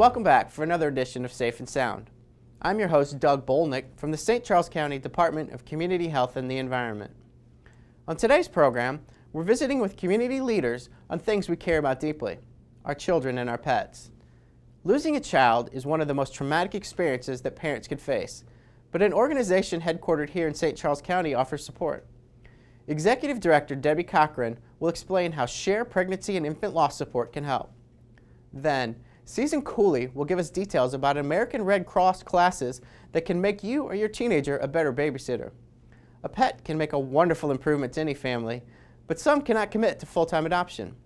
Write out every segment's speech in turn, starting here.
welcome back for another edition of Safe and Sound. I'm your host, Doug Bolnick, from the St. Charles County Department of Community Health and the Environment. On today's program, we're visiting with community leaders on things we care about deeply, our children and our pets. Losing a child is one of the most traumatic experiences that parents could face, but an organization headquartered here in St. Charles County offers support. Executive Director Debbie Cochran will explain how Share Pregnancy and Infant Loss Support can help. Then, Susan Cooley will give us details about American Red Cross classes that can make you or your teenager a better babysitter. A pet can make a wonderful improvement to any family, but some cannot commit to full-time adoption.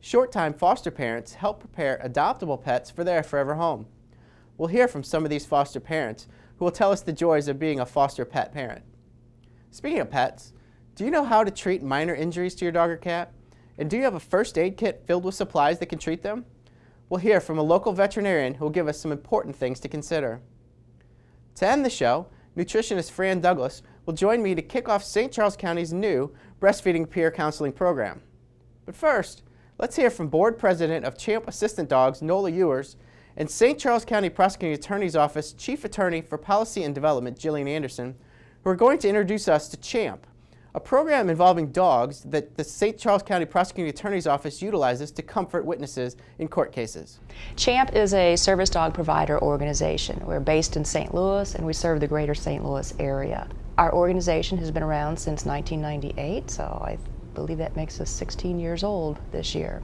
Short-time foster parents help prepare adoptable pets for their forever home. We'll hear from some of these foster parents who will tell us the joys of being a foster pet parent. Speaking of pets, do you know how to treat minor injuries to your dog or cat? And do you have a first aid kit filled with supplies that can treat them? We'll hear from a local veterinarian who will give us some important things to consider. To end the show, nutritionist Fran Douglas will join me to kick off St. Charles County's new breastfeeding peer counseling program. But first, let's hear from Board President of CHAMP Assistant Dogs, Nola Ewers, and St. Charles County Prosecuting Attorney's Office Chief Attorney for Policy and Development, Jillian Anderson, who are going to introduce us to CHAMP, a program involving dogs that the St. Charles County Prosecuting Attorney's Office utilizes to comfort witnesses in court cases. CHAMP is a service dog provider organization. We're based in St. Louis and we serve the greater St. Louis area. Our organization has been around since 1998, so I believe that makes us 16 years old this year.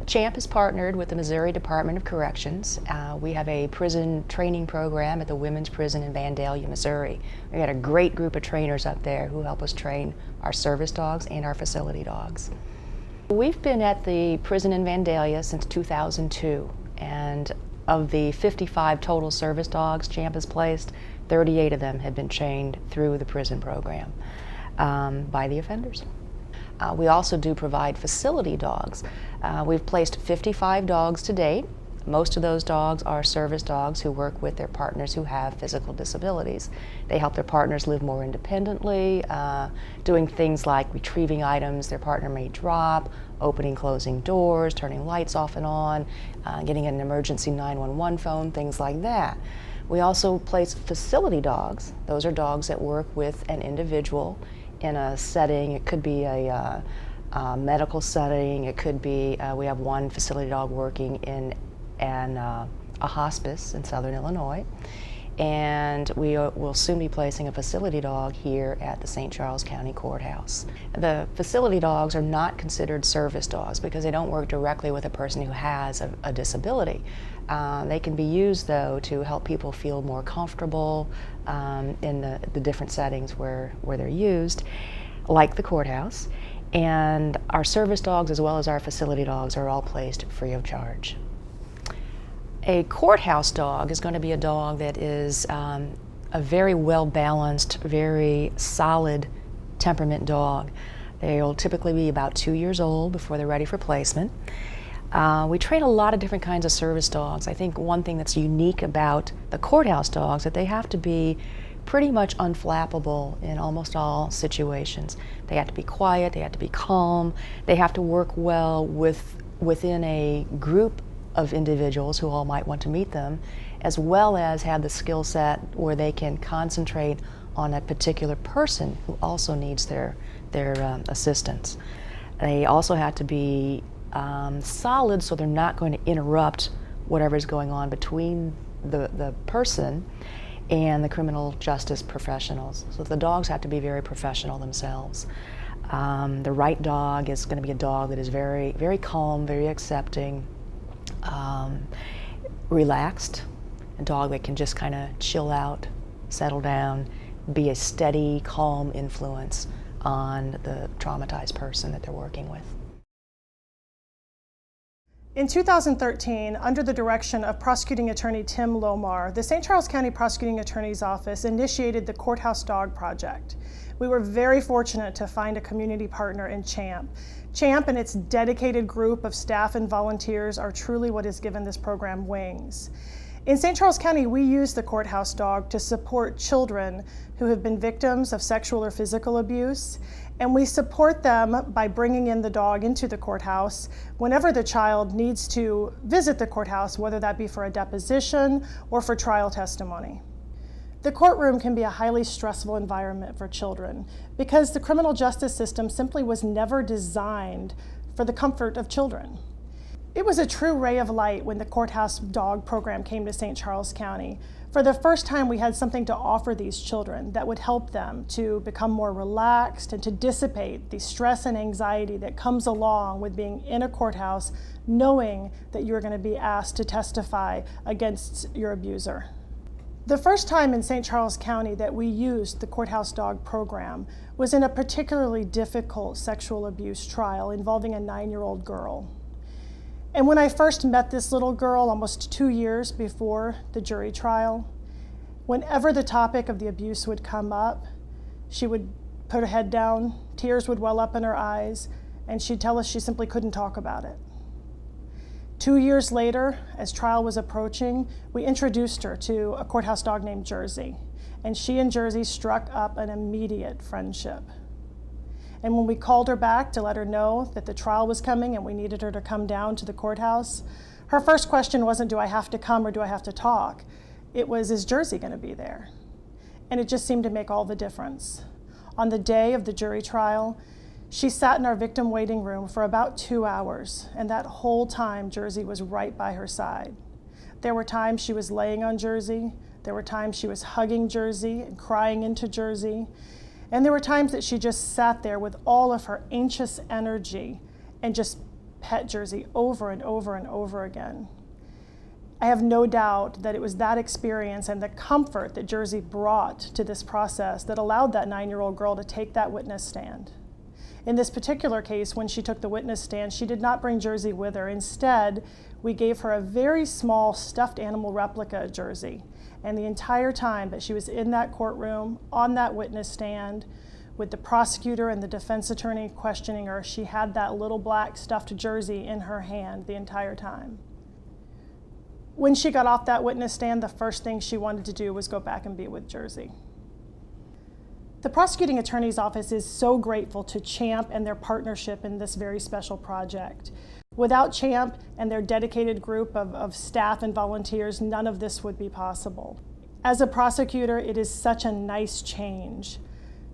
CHAMP is partnered with the Missouri Department of Corrections. We have a prison training program at the Women's Prison in Vandalia, Missouri. We got a great group of trainers up there who help us train our service dogs and our facility dogs. We've been at the prison in Vandalia since 2002, and of the 55 total service dogs CHAMP has placed, 38 of them have been trained through the prison program by the offenders. We also do provide facility dogs. We've placed 55 dogs to date. Most of those dogs are service dogs who work with their partners who have physical disabilities. They help their partners live more independently, doing things like retrieving items their partner may drop, opening, closing doors, turning lights off and on, getting an emergency 911 phone, things like that. We also place facility dogs. Those are dogs that work with an individual in a setting. It could be a medical setting. It could be, we have one facility dog working in a hospice in Southern Illinois. And we will soon be placing a facility dog here at the St. Charles County Courthouse. The facility dogs are not considered service dogs because they don't work directly with a person who has a disability. They can be used, though, to help people feel more comfortable in the different settings where they're used, like the courthouse. And our service dogs, as well as our facility dogs, are all placed free of charge. A courthouse dog is going to be a dog that is a very well-balanced, very solid temperament dog. They'll typically be about 2 years old before they're ready for placement. We train a lot of different kinds of service dogs. I think one thing that's unique about the courthouse dogs is that they have to be pretty much unflappable in almost all situations. They have to be quiet, they have to be calm, they have to work well within a group of individuals who all might want to meet them, as well as have the skill set where they can concentrate on a particular person who also needs their assistance. They also have to be solid, so they're not going to interrupt whatever's going on between the person and the criminal justice professionals. So the dogs have to be very professional themselves. The right dog is going to be a dog that is very, very calm, very accepting, relaxed, a dog that can just kind of chill out, settle down, be a steady, calm influence on the traumatized person that they're working with. In 2013, under the direction of Prosecuting Attorney Tim Lomar, the St. Charles County Prosecuting Attorney's Office initiated the Courthouse Dog Project. We were very fortunate to find a community partner in CHAMP. CHAMP and its dedicated group of staff and volunteers are truly what has given this program wings. In St. Charles County, we use the courthouse dog to support children who have been victims of sexual or physical abuse, and we support them by bringing in the dog into the courthouse whenever the child needs to visit the courthouse, whether that be for a deposition or for trial testimony. The courtroom can be a highly stressful environment for children because the criminal justice system simply was never designed for the comfort of children. It was a true ray of light when the courthouse dog program came to St. Charles County. For the first time, we had something to offer these children that would help them to become more relaxed and to dissipate the stress and anxiety that comes along with being in a courthouse, knowing that you're going to be asked to testify against your abuser. The first time in St. Charles County that we used the courthouse dog program was in a particularly difficult sexual abuse trial involving a 9-year-old girl. And when I first met this little girl almost 2 years before the jury trial, whenever the topic of the abuse would come up, she would put her head down, tears would well up in her eyes, and she'd tell us she simply couldn't talk about it. 2 years later, as trial was approaching, we introduced her to a courthouse dog named Jersey, and she and Jersey struck up an immediate friendship. And when we called her back to let her know that the trial was coming and we needed her to come down to the courthouse, her first question wasn't, do I have to come or do I have to talk? It was, is Jersey going to be there? And it just seemed to make all the difference. On the day of the jury trial, she sat in our victim waiting room for about 2 hours, and that whole time Jersey was right by her side. There were times she was laying on Jersey, there were times she was hugging Jersey and crying into Jersey, and there were times that she just sat there with all of her anxious energy and just pet Jersey over and over and over again. I have no doubt that it was that experience and the comfort that Jersey brought to this process that allowed that 9-year-old girl to take that witness stand. In this particular case, when she took the witness stand, she did not bring Jersey with her. Instead, we gave her a very small stuffed animal replica of Jersey. And the entire time that she was in that courtroom, on that witness stand, with the prosecutor and the defense attorney questioning her, she had that little black stuffed Jersey in her hand the entire time. When she got off that witness stand, the first thing she wanted to do was go back and be with Jersey. The prosecuting attorney's office is so grateful to CHAMP and their partnership in this very special project. Without CHAMP and their dedicated group of staff and volunteers, none of this would be possible. As a prosecutor, it is such a nice change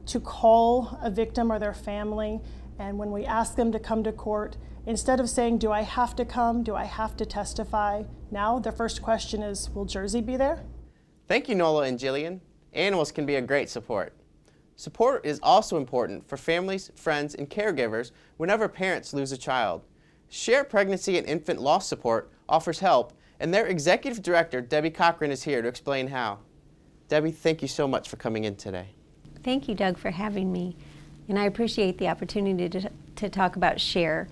to call a victim or their family, and when we ask them to come to court, instead of saying, do I have to come, do I have to testify, now the first question is, will Jersey be there? Thank you, Nola and Jillian. Animals can be a great support. Support is also important for families, friends, and caregivers whenever parents lose a child. Share Pregnancy and Infant Loss Support offers help, and their Executive Director, Debbie Cochran, is here to explain how. Debbie, thank you so much for coming in today. Thank you, Doug, for having me. And I appreciate the opportunity to talk about SHARE.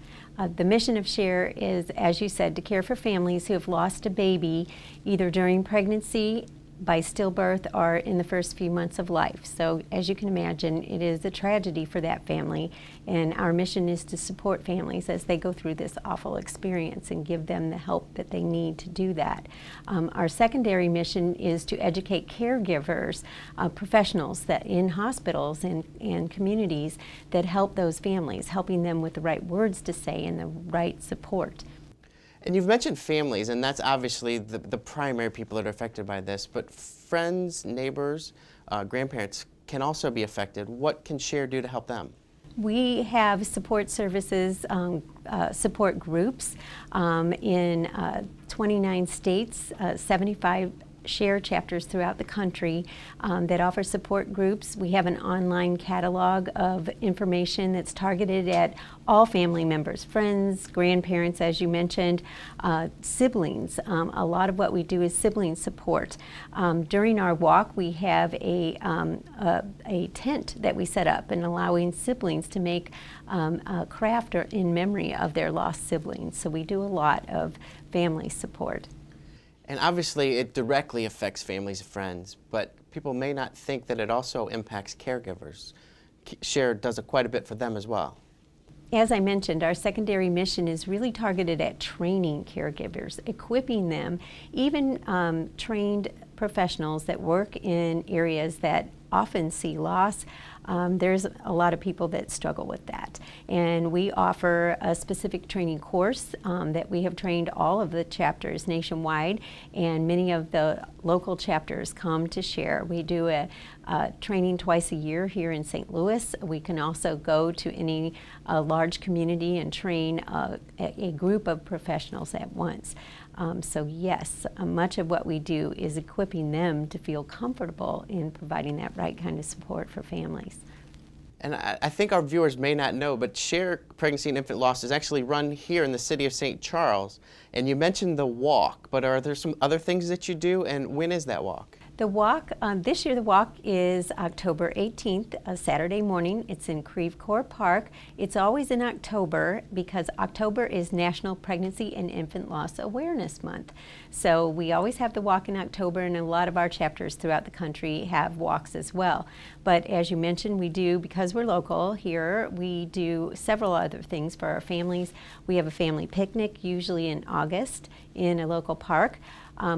The mission of SHARE is, as you said, to care for families who have lost a baby either during pregnancy, by stillbirth, or in the first few months of life. So as you can imagine, it is a tragedy for that family, and our mission is to support families as they go through this awful experience and give them the help that they need to do that. Our secondary mission is to educate caregivers, professionals that in hospitals and communities that help those families, helping them with the right words to say and the right support. And you've mentioned families, and that's obviously the primary people that are affected by this, but friends, neighbors, grandparents can also be affected. What can SHARE do to help them? We have support services, support groups in 29 states, 75 SHARE chapters throughout the country that offer support groups. We have an online catalog of information that's targeted at all family members, friends, grandparents, as you mentioned, siblings. A lot of what we do is sibling support. During our walk, we have a tent that we set up and allowing siblings to make a craft in memory of their lost siblings. So we do a lot of family support. And obviously it directly affects families and friends, but people may not think that it also impacts caregivers. SHARE does quite a bit for them as well. as I mentioned, our secondary mission is really targeted at training caregivers, equipping them, even trained professionals that work in areas that often see loss. There's a lot of people that struggle with that. And we offer a specific training course that we have trained all of the chapters nationwide, and many of the local chapters come to share. We do a training twice a year here in St. Louis. We can also go to any large community and train a group of professionals at once. So yes, much of what we do is equipping them to feel comfortable in providing that right kind of support for families. And I think our viewers may not know, but Share Pregnancy and Infant Loss is actually run here in the city of St. Charles. And you mentioned the walk, but are there some other things that you do, and when is that walk? The walk, this year the walk is October 18th, a Saturday morning. It's in Creve Coeur Park. It's always in October because October is National Pregnancy and Infant Loss Awareness Month. So we always have the walk in October, and a lot of our chapters throughout the country have walks as well. But as you mentioned, we do, because we're local here, we do several other things for our families. We have a family picnic, usually in August, in a local park.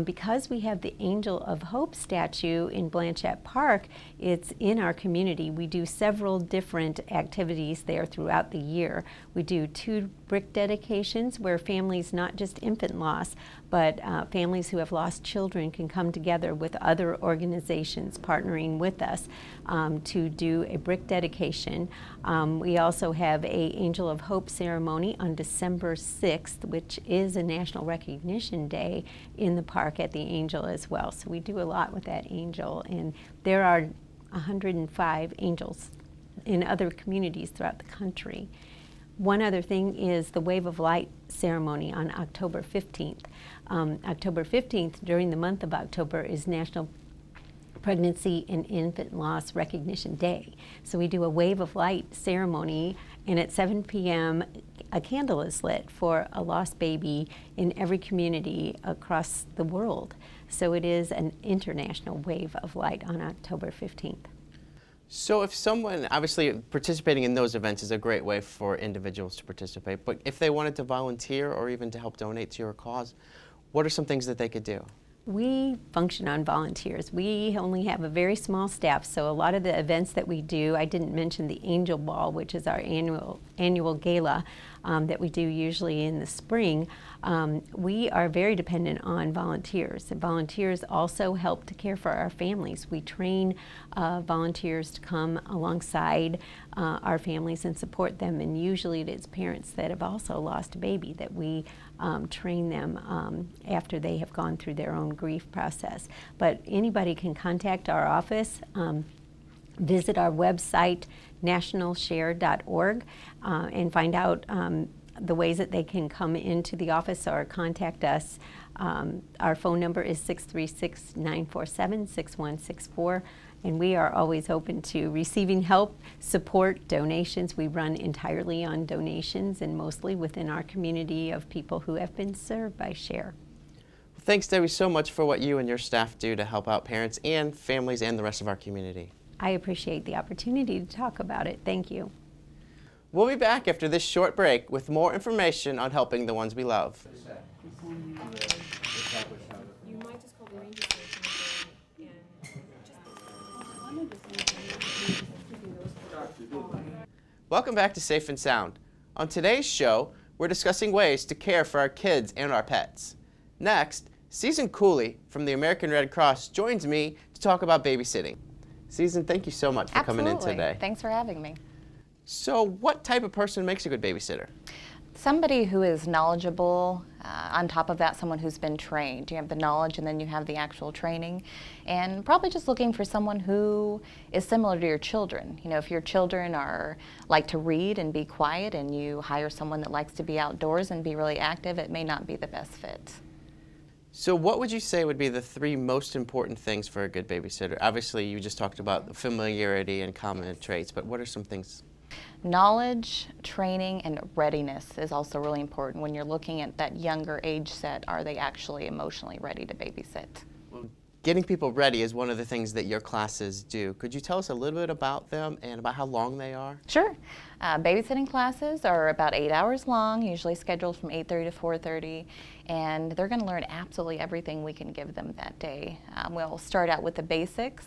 Because we have the Angel of Hope statue in Blanchette Park, it's in our community. We do several different activities there throughout the year. We do 2 brick dedications where families, not just infant loss, but families who have lost children can come together with other organizations partnering with us to do a brick dedication. We also have a Angel of Hope ceremony on December 6th, which is a National Recognition Day in the park at the Angel as well. So we do a lot with that angel, and there are 105 angels in other communities throughout the country. One other thing is the Wave of Light ceremony on October 15th. October 15th, during the month of October, is National Pregnancy and Infant Loss Recognition Day. So we do a Wave of Light ceremony, and at 7 p.m. a candle is lit for a lost baby in every community across the world. So it is an international Wave of Light on October 15th. So if someone, obviously participating in those events is a great way for individuals to participate, but if they wanted to volunteer or even to help donate to your cause, what are some things that they could do? We function on volunteers. We only have a very small staff, so a lot of the events that we do, I didn't mention the Angel Ball, which is our annual gala that we do usually in the spring. We are very dependent on volunteers. And volunteers also help to care for our families. We train volunteers to come alongside our families and support them, and usually it's parents that have also lost a baby that we train them after they have gone through their own grief process. But anybody can contact our office, visit our website, nationalshare.org, and find out the ways that they can come into the office or contact us. Our phone number is 636-947-6164, and we are always open to receiving help, support, donations. We run entirely on donations and mostly within our community of people who have been served by Share. Well, thanks, Debbie, so much for what you and your staff do to help out parents and families and the rest of our community. I appreciate the opportunity to talk about it. Thank you. We'll be back after this short break with more information on helping the ones we love. You might just call the ranger station and Welcome back to Safe and Sound. On today's show, we're discussing ways to care for our kids and our pets. Next, Season Cooley from the American Red Cross joins me to talk about babysitting. Season, thank you so much for coming in today. Thanks for having me. So what type of person makes a good babysitter? Somebody who is knowledgeable, on top of that, someone who's been trained. You have the knowledge and then you have the actual training. And probably just looking for someone who is similar to your children. You know, if your children like to read and be quiet and you hire someone that likes to be outdoors and be really active, it may not be the best fit. So what would you say would be the 3 most important things for a good babysitter? Obviously, you just talked about familiarity and common traits, but what are some things? Knowledge, training, and readiness is also really important when you're looking at that younger age set. Are they actually emotionally ready to babysit? Well, getting people ready is one of the things that your classes do. Could you tell us a little bit about them and about how long they are? Sure. Babysitting classes are about 8 hours long, usually scheduled from 8:30 to 4:30, and they're going to learn absolutely everything we can give them that day. We'll start out with the basics,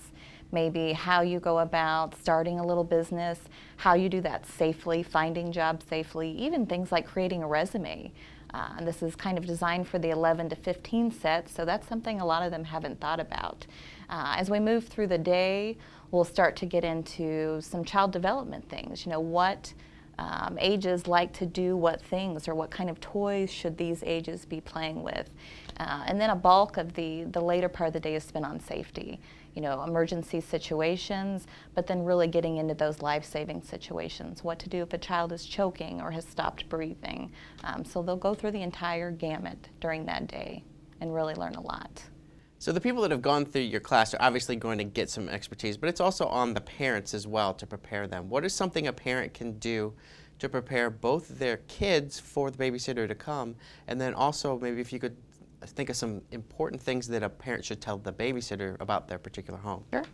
maybe how you go about starting a little business, how you do that safely, finding jobs safely, even things like creating a resume. And this is kind of designed for the 11 to 15 sets, so that's something a lot of them haven't thought about. As we move through the day, we'll start to get into some child development things. You know, what ages like to do what things, or what kind of toys should these ages be playing with. And then a bulk of the later part of the day is spent on safety. You know, emergency situations, but then really getting into those life-saving situations, what to do if a child is choking or has stopped breathing. So they'll go through the entire gamut during that day and really learn a lot. So the people that have gone through your class are obviously going to get some expertise, but it's also on the parents as well to prepare them. What is something a parent can do to prepare both their kids for the babysitter to come, and then also maybe if you could think of some important things that a parent should tell the babysitter about their particular home? Sure.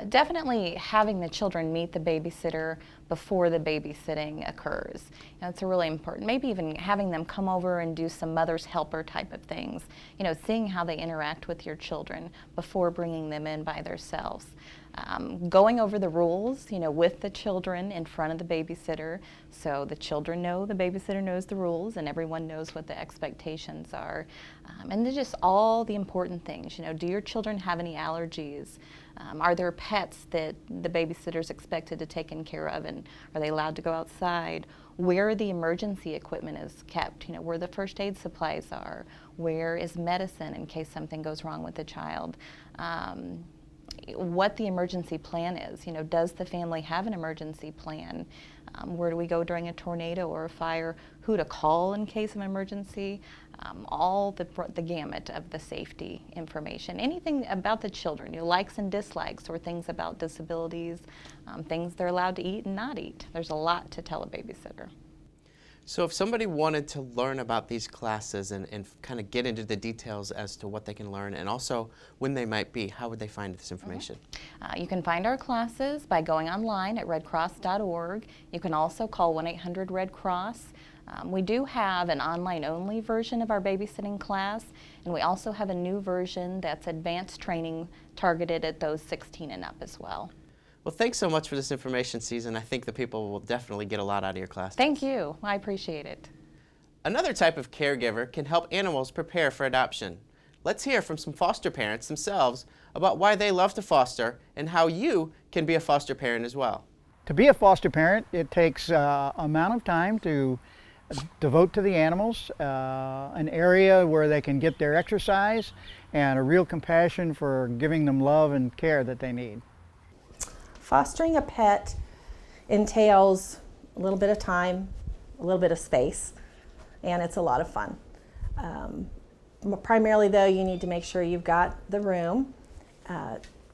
Definitely having the children meet the babysitter before the babysitting occurs. You know, it's really important. Maybe even having them come over and do some mother's helper type of things. You know, seeing how they interact with your children before bringing them in by themselves. Going over the rules, you know, with the children in front of the babysitter, so the children know the babysitter knows the rules and everyone knows what the expectations are. And then just all the important things, you know, do your children have any allergies? Are there pets that the babysitter is expected to take care of, and are they allowed to go outside? Where the emergency equipment is kept, you know, where the first aid supplies are, where is medicine in case something goes wrong with the child. What the emergency plan is. You know, does the family have an emergency plan? Where do we go during a tornado or a fire? Who to call in case of emergency? All the gamut of the safety information. Anything about the children, you know, likes and dislikes, or things about disabilities, things they're allowed to eat and not eat. There's a lot to tell a babysitter. So if somebody wanted to learn about these classes and kind of get into the details as to what they can learn and also when they might be, how would they find this information? You can find our classes by going online at redcross.org. You can also call 1-800-RED-CROSS. We do have an online-only version of our babysitting class, and we also have a new version that's advanced training targeted at those 16 and up as well. Well, thanks so much for this information, Susan. I think the people will definitely get a lot out of your class. Thank you. I appreciate it. Another type of caregiver can help animals prepare for adoption. Let's hear from some foster parents themselves about why they love to foster and how you can be a foster parent as well. To be a foster parent, it takes an amount of time to devote to the animals, an area where they can get their exercise, and a real compassion for giving them love and care that they need. Fostering a pet entails a little bit of time, a little bit of space, and it's a lot of fun. Primarily though, you need to make sure you've got the room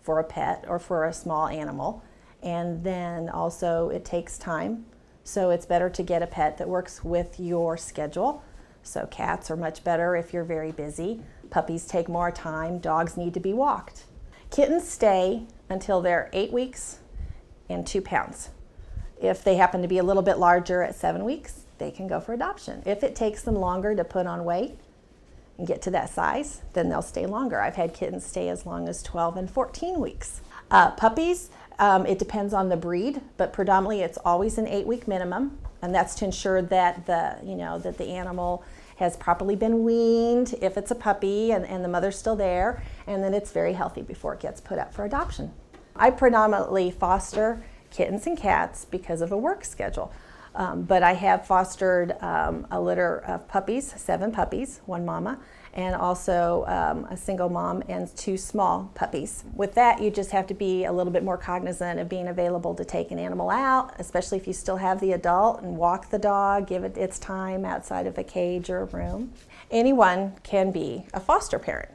for a pet or for a small animal, and then also it takes time, so it's better to get a pet that works with your schedule. So cats are much better if you're very busy. Puppies take more time. Dogs need to be walked. Kittens stay until they're 8 weeks and 2 pounds. If they happen to be a little bit larger at 7 weeks, they can go for adoption. If it takes them longer to put on weight and get to that size, then they'll stay longer. I've had kittens stay as long as 12 and 14 weeks. Puppies, it depends on the breed, but predominantly it's always an 8-week minimum, and that's to ensure that that the animal has properly been weaned, if it's a puppy, and the mother's still there, and then it's very healthy before it gets put up for adoption. I predominantly foster kittens and cats because of a work schedule, but I have fostered a litter of puppies, 7 puppies, 1 mama, and also a single mom and 2 small puppies. With that, you just have to be a little bit more cognizant of being available to take an animal out, especially if you still have the adult, and walk the dog, give it its time outside of a cage or a room. Anyone can be a foster parent.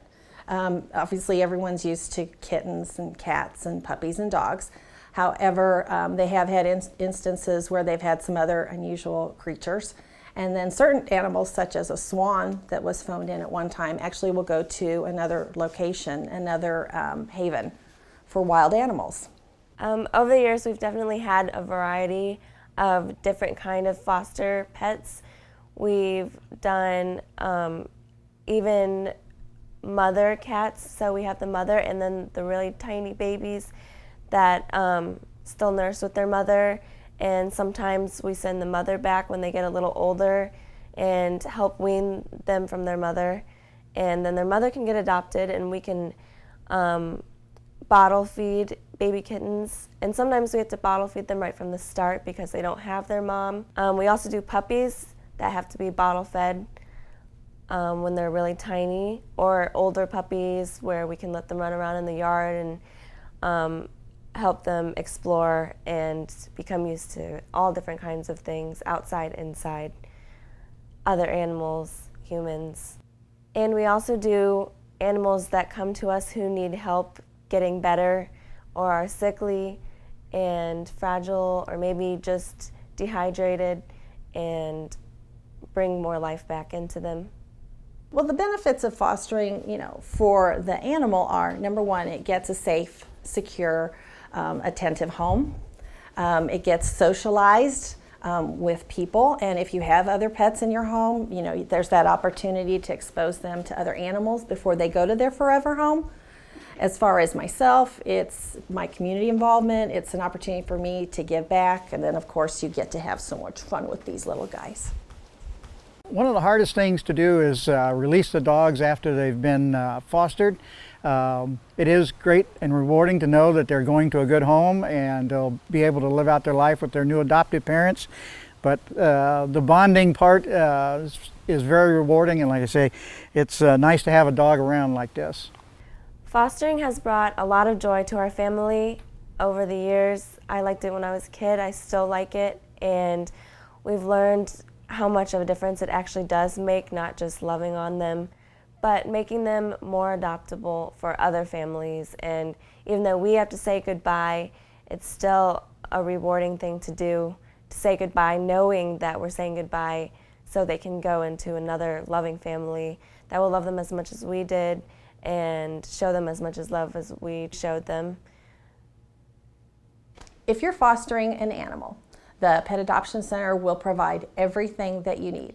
Obviously, everyone's used to kittens and cats and puppies and dogs. However, they have had instances where they've had some other unusual creatures, And then certain animals, such as a swan that was phoned in at one time, actually will go to another location, another haven for wild animals. Over the years, we've definitely had a variety of different kind of foster pets. We've done even mother cats, so we have the mother and then the really tiny babies that still nurse with their mother, and sometimes we send the mother back when they get a little older and help wean them from their mother, and then their mother can get adopted and we can bottle feed baby kittens, and sometimes we have to bottle feed them right from the start because they don't have their mom. We also do puppies that have to be bottle fed when they're really tiny, or older puppies where we can let them run around in the yard and help them explore and become used to all different kinds of things, outside, inside, other animals, humans. And we also do animals that come to us who need help getting better or are sickly and fragile or maybe just dehydrated, and bring more life back into them. Well, the benefits of fostering, for the animal are, number one, it gets a safe, secure, attentive home. It gets socialized with people, and if you have other pets in your home, there's that opportunity to expose them to other animals before they go to their forever home. As far as myself, it's my community involvement. It's an opportunity for me to give back, and then of course you get to have so much fun with these little guys. One of the hardest things to do is release the dogs after they've been fostered. It is great and rewarding to know that they're going to a good home and they'll be able to live out their life with their new adoptive parents. But the bonding part is very rewarding, and like I say, it's nice to have a dog around like this. Fostering has brought a lot of joy to our family over the years. I liked it when I was a kid, I still like it, and we've learned how much of a difference it actually does make, not just loving on them, but making them more adoptable for other families. And even though we have to say goodbye, it's still a rewarding thing to do, to say goodbye knowing that we're saying goodbye so they can go into another loving family that will love them as much as we did and show them as much as love as we showed them. If you're fostering an animal, the Pet Adoption Center will provide everything that you need,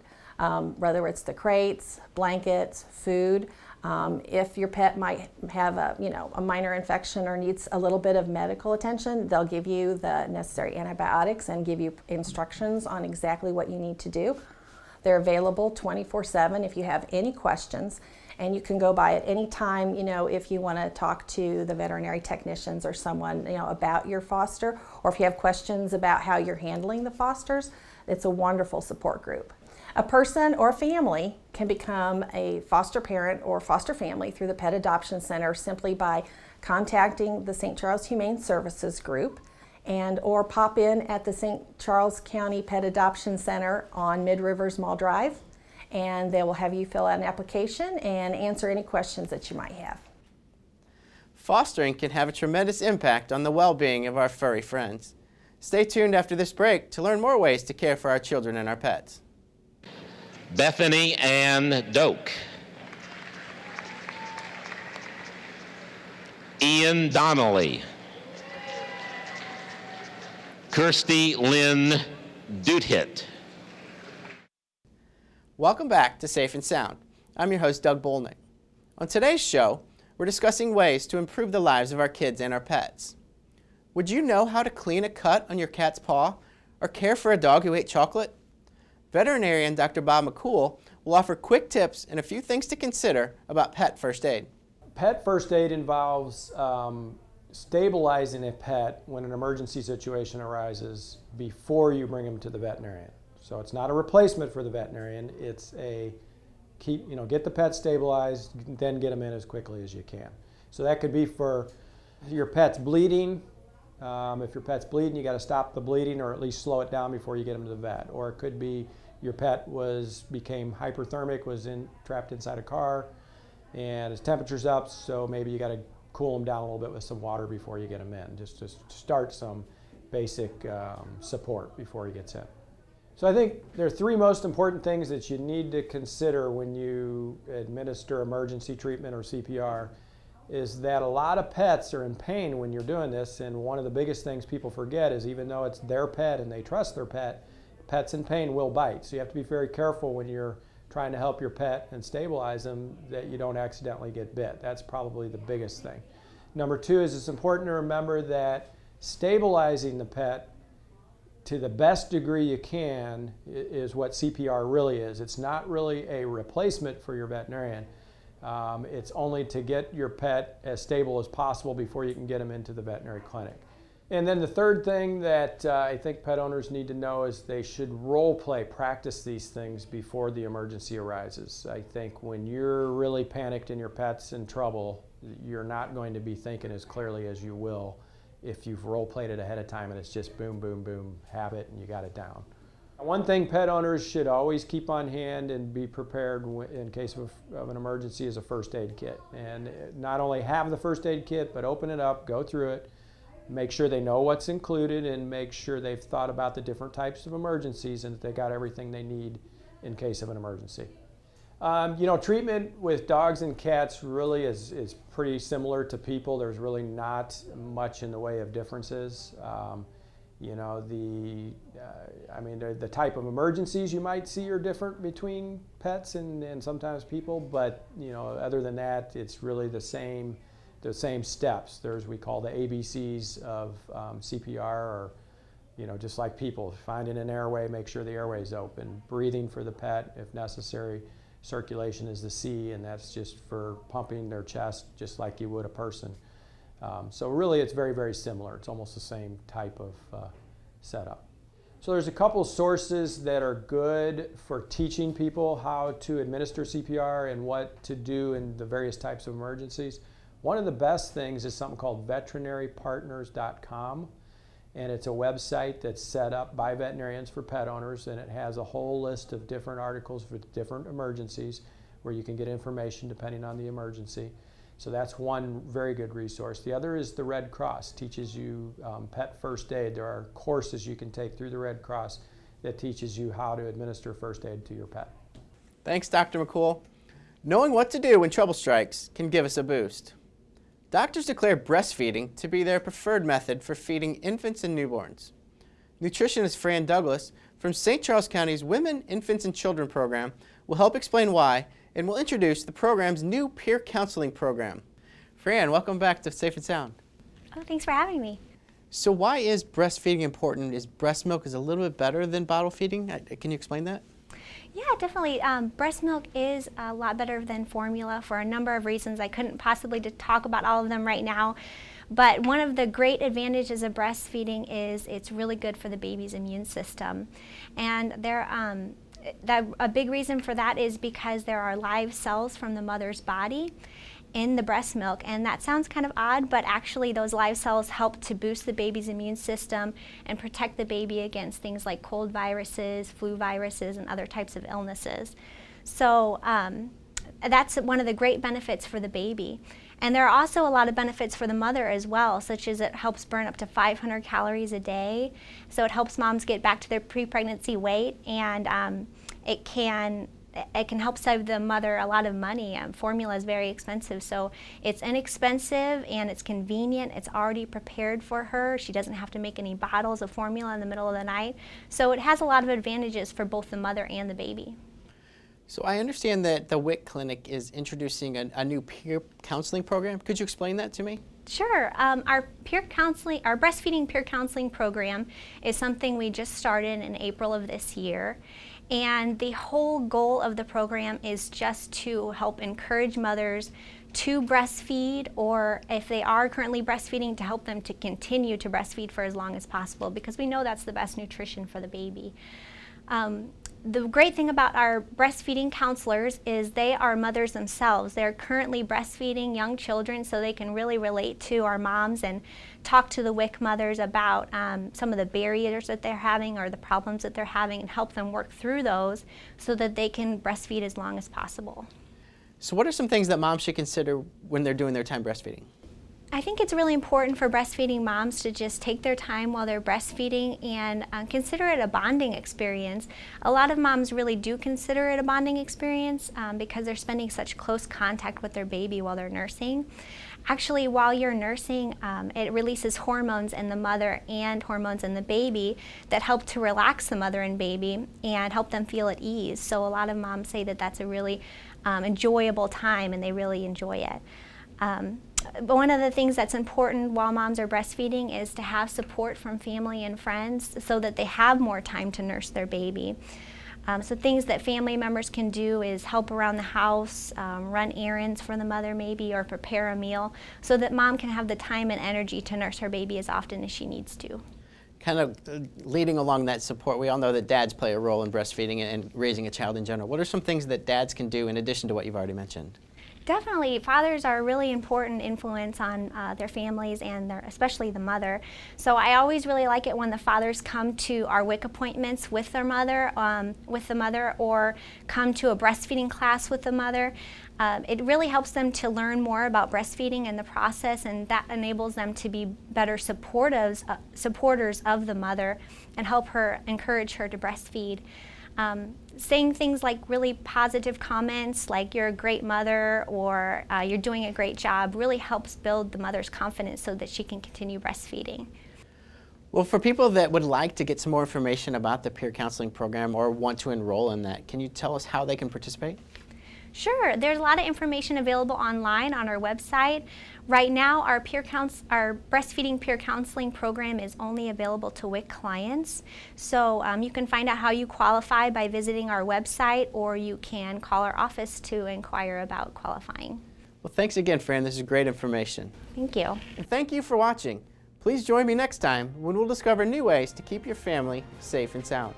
whether it's the crates, blankets, food. If your pet might have a minor infection or needs a little bit of medical attention, they'll give you the necessary antibiotics and give you instructions on exactly what you need to do. They're available 24/7 if you have any questions, and you can go by at any time, if you want to talk to the veterinary technicians or someone, about your foster, or if you have questions about how you're handling the fosters. It's a wonderful support group. A person or family can become a foster parent or foster family through the Pet Adoption Center simply by contacting the St. Charles Humane Services group or pop in at the St. Charles County Pet Adoption Center on Mid-Rivers Mall Drive, and they will have you fill out an application and answer any questions that you might have. Fostering can have a tremendous impact on the well-being of our furry friends. Stay tuned after this break to learn more ways to care for our children and our pets. Bethany Ann Doak, Ian Donnelly, Kirsty Lynn Duthitt. Welcome back to Safe and Sound. I'm your host, Doug Bolnick. On today's show, we're discussing ways to improve the lives of our kids and our pets. Would you know how to clean a cut on your cat's paw or care for a dog who ate chocolate? Veterinarian Dr. Bob McCool will offer quick tips and a few things to consider about pet first aid. Pet first aid involves stabilizing a pet when an emergency situation arises before you bring him to the veterinarian. So it's not a replacement for the veterinarian, it's get the pet stabilized, then get them in as quickly as you can. So that could be for your pet's bleeding. If your pet's bleeding, you got to stop the bleeding or at least slow it down before you get them to the vet. Or it could be your pet became hyperthermic, trapped inside a car, and his temperature's up, so maybe you got to cool him down a little bit with some water before you get him in, just to start some basic support before he gets in. So I think there are three most important things that you need to consider when you administer emergency treatment or CPR. Is that a lot of pets are in pain when you're doing this, and one of the biggest things people forget is even though it's their pet and they trust their pet, pets in pain will bite. So you have to be very careful when you're trying to help your pet and stabilize them that you don't accidentally get bit. That's probably the biggest thing. Number two is it's important to remember that stabilizing the pet to the best degree you can is what CPR really is. It's not really a replacement for your veterinarian. It's only to get your pet as stable as possible before you can get them into the veterinary clinic. And then the third thing that I think pet owners need to know is they should role play, practice these things before the emergency arises. I think when you're really panicked and your pet's in trouble, you're not going to be thinking as clearly as you will if you've role played it ahead of time and it's just boom, boom, boom, have it and you got it down. One thing pet owners should always keep on hand and be prepared in case of an emergency is a first aid kit. And not only have the first aid kit, but open it up, go through it, make sure they know what's included, and make sure they've thought about the different types of emergencies and that they got everything they need in case of an emergency. You know, treatment with dogs and cats really is pretty similar to people. There's really not much in the way of differences. You know, the type of emergencies you might see are different between pets and sometimes people, but you know, other than that, it's really the same steps. There's, we call the ABCs of CPR, or you know, just like people, finding an airway, make sure the airway is open, breathing for the pet if necessary. Circulation is the C, and that's just for pumping their chest just like you would a person. So really it's very, very similar. It's almost the same type of setup. So there's a couple sources that are good for teaching people how to administer CPR and what to do in the various types of emergencies. One of the best things is something called veterinarypartners.com, and it's a website that's set up by veterinarians for pet owners, and it has a whole list of different articles for different emergencies where you can get information depending on the emergency. So that's one very good resource. The other is the Red Cross, teaches you pet first aid. There are courses you can take through the Red Cross that teaches you how to administer first aid to your pet. Thanks, Dr. McCool. Knowing what to do when trouble strikes can give us a boost. Doctors declare breastfeeding to be their preferred method for feeding infants and newborns. Nutritionist Fran Douglas from St. Charles County's Women, Infants, and Children program will help explain why, and will introduce the program's new peer counseling program. Fran, welcome back to Safe and Sound. Oh, thanks for having me. So why is breastfeeding important? Is breast milk a little bit better than bottle feeding? Can you explain that? Yeah, definitely. Breast milk is a lot better than formula for a number of reasons. I couldn't possibly talk about all of them right now. But one of the great advantages of breastfeeding is it's really good for the baby's immune system. And a big reason for that is because there are live cells from the mother's body in the breast milk, and that sounds kind of odd, but actually those live cells help to boost the baby's immune system and protect the baby against things like cold viruses, flu viruses, and other types of illnesses. So that's one of the great benefits for the baby. And there are also a lot of benefits for the mother as well, such as it helps burn up to 500 calories a day. So it helps moms get back to their pre-pregnancy weight, and it can help save the mother a lot of money. Formula is very expensive, so it's inexpensive and it's convenient. It's already prepared for her. She doesn't have to make any bottles of formula in the middle of the night. So it has a lot of advantages for both the mother and the baby. So I understand that the WIC Clinic is introducing a new peer counseling program. Could you explain that to me? Sure. Our breastfeeding peer counseling program is something we just started in April of this year. And the whole goal of the program is just to help encourage mothers to breastfeed, or if they are currently breastfeeding, to help them to continue to breastfeed for as long as possible, because we know that's the best nutrition for the baby. The great thing about our breastfeeding counselors is they are mothers themselves. They're currently breastfeeding young children, so they can really relate to our moms and talk to the WIC mothers about some of the barriers that they're having or the problems that they're having, and help them work through those so that they can breastfeed as long as possible. So what are some things that moms should consider when they're doing their time breastfeeding? I think it's really important for breastfeeding moms to just take their time while they're breastfeeding and consider it a bonding experience. A lot of moms really do consider it a bonding experience because they're spending such close contact with their baby while they're nursing. Actually, while you're nursing, it releases hormones in the mother and hormones in the baby that help to relax the mother and baby and help them feel at ease. So a lot of moms say that that's a really enjoyable time and they really enjoy it. But one of the things that's important while moms are breastfeeding is to have support from family and friends so that they have more time to nurse their baby. So things that family members can do is help around the house, run errands for the mother maybe, or prepare a meal so that mom can have the time and energy to nurse her baby as often as she needs to. Kind of leading along that support, we all know that dads play a role in breastfeeding and raising a child in general. What are some things that dads can do in addition to what you've already mentioned? Definitely, fathers are a really important influence on their families and especially the mother. So I always really like it when the fathers come to our WIC appointments with their mother, or come to a breastfeeding class with the mother. It really helps them to learn more about breastfeeding and the process, and that enables them to be better supporters of the mother and encourage her to breastfeed. Saying things like really positive comments like you're a great mother or you're doing a great job really helps build the mother's confidence so that she can continue breastfeeding. Well, for people that would like to get some more information about the peer counseling program or want to enroll in that, can you tell us how they can participate? Sure, there's a lot of information available online on our website. Right now, our breastfeeding peer counseling program is only available to WIC clients. So you can find out how you qualify by visiting our website, or you can call our office to inquire about qualifying. Well, thanks again, Fran. This is great information. Thank you. And thank you for watching. Please join me next time when we'll discover new ways to keep your family safe and sound.